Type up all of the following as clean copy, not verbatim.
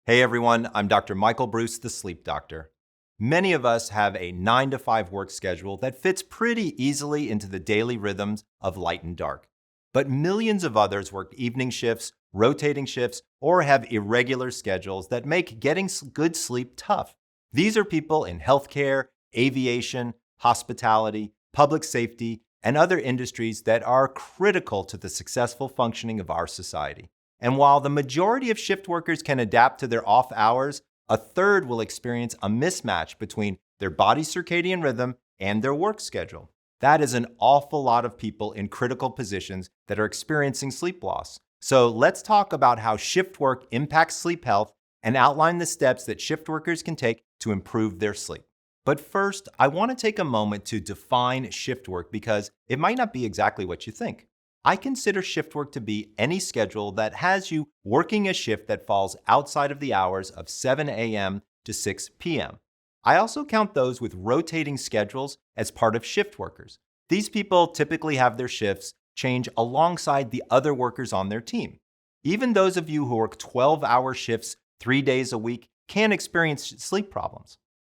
Hey everyone, I'm Dr. Michael Breus, the sleep doctor. Many of us have a 9 to 5 work schedule that fits pretty easily into the daily rhythms of light and dark. But millions of others work evening shifts, rotating shifts, or have irregular schedules that make getting good sleep tough. These are people in healthcare, aviation, hospitality, public safety, and other industries that are critical to the successful functioning of our society. And while the majority of shift workers can adapt to their off hours, a third will experience a mismatch between their body's circadian rhythm and their work schedule. That is an awful lot of people in critical positions that are experiencing sleep loss. So let's talk about how shift work impacts sleep health and outline the steps that shift workers can take to improve their sleep. But first, I want to take a moment to define shift work because it might not be exactly what you think. I consider shift work to be any schedule that has you working a shift that falls outside of the hours of 7 a.m. to 6 p.m. I also count those with rotating schedules as part of shift workers. These people typically have their shifts change alongside the other workers on their team. Even those of you who work 12-hour shifts 3 days a week can experience sleep problems.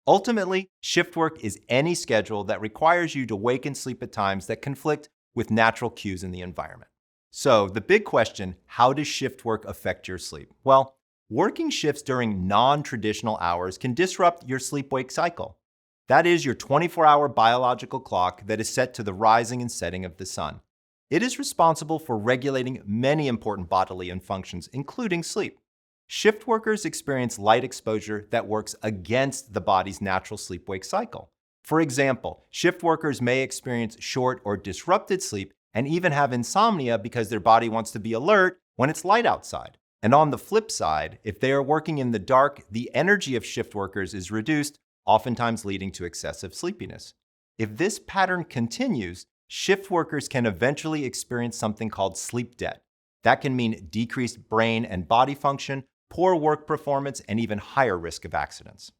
Ultimately, shift work is any schedule that requires you to wake and sleep at times that conflict with natural cues in the environment. So the big question, how does shift work affect your sleep? Well, working shifts during non-traditional hours can disrupt your sleep-wake cycle. That is your 24-hour biological clock that is set to the rising and setting of the sun. It is responsible for regulating many important bodily functions, including sleep. Shift workers experience light exposure that works against the body's natural sleep-wake cycle. For example, shift workers may experience short or disrupted sleep and even have insomnia because their body wants to be alert when it's light outside. And on the flip side, if they are working in the dark, the energy of shift workers is reduced, oftentimes leading to excessive sleepiness. If this pattern continues, shift workers can eventually experience something called sleep debt. That can mean decreased brain and body function, poor work performance, and even higher risk of accidents.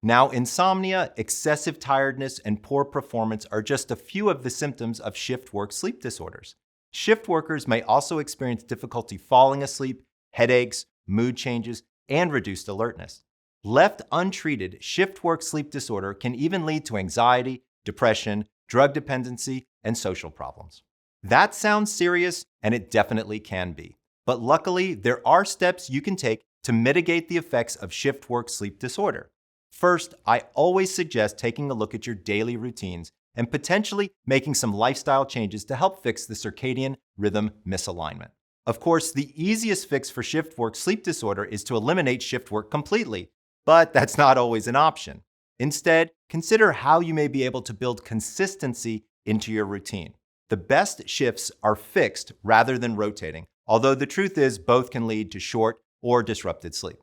Now, insomnia, excessive tiredness, and poor performance are just a few of the symptoms of shift work sleep disorders. Shift workers may also experience difficulty falling asleep, headaches, mood changes, and reduced alertness. Left untreated, shift work sleep disorder can even lead to anxiety, depression, drug dependency, and social problems. That sounds serious, and it definitely can be. But luckily, there are steps you can take to mitigate the effects of shift work sleep disorder. First, I always suggest taking a look at your daily routines and potentially making some lifestyle changes to help fix the circadian rhythm misalignment. Of course, the easiest fix for shift work sleep disorder is to eliminate shift work completely, but that's not always an option. Instead, consider how you may be able to build consistency into your routine. The best shifts are fixed rather than rotating, although the truth is both can lead to short or disrupted sleep.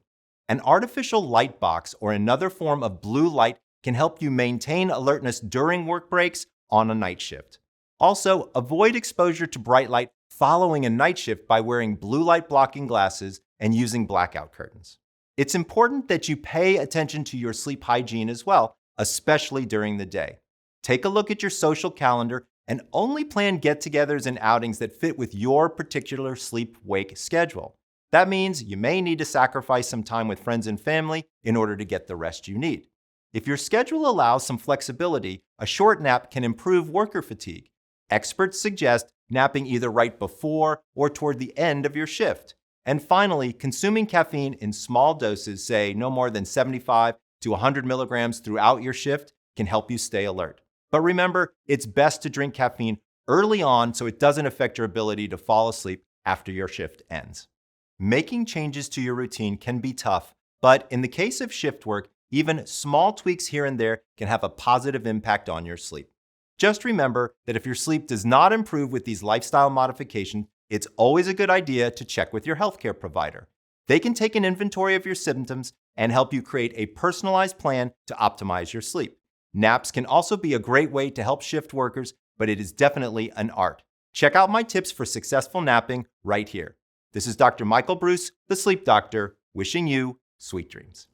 An artificial light box or another form of blue light can help you maintain alertness during work breaks on a night shift. Also, avoid exposure to bright light following a night shift by wearing blue light blocking glasses and using blackout curtains. It's important that you pay attention to your sleep hygiene as well, especially during the day. Take a look at your social calendar and only plan get-togethers and outings that fit with your particular sleep-wake schedule. That means you may need to sacrifice some time with friends and family in order to get the rest you need. If your schedule allows some flexibility, a short nap can improve worker fatigue. Experts suggest napping either right before or toward the end of your shift. And finally, consuming caffeine in small doses, say no more than 75 to 100 milligrams throughout your shift, can help you stay alert. But remember, it's best to drink caffeine early on so it doesn't affect your ability to fall asleep after your shift ends. Making changes to your routine can be tough, but in the case of shift work, even small tweaks here and there can have a positive impact on your sleep. Just remember that if your sleep does not improve with these lifestyle modifications, it's always a good idea to check with your healthcare provider. They can take an inventory of your symptoms and help you create a personalized plan to optimize your sleep. Naps can also be a great way to help shift workers, but it is definitely an art. Check out my tips for successful napping right here. This is Dr. Michael Breus, the sleep doctor, wishing you sweet dreams.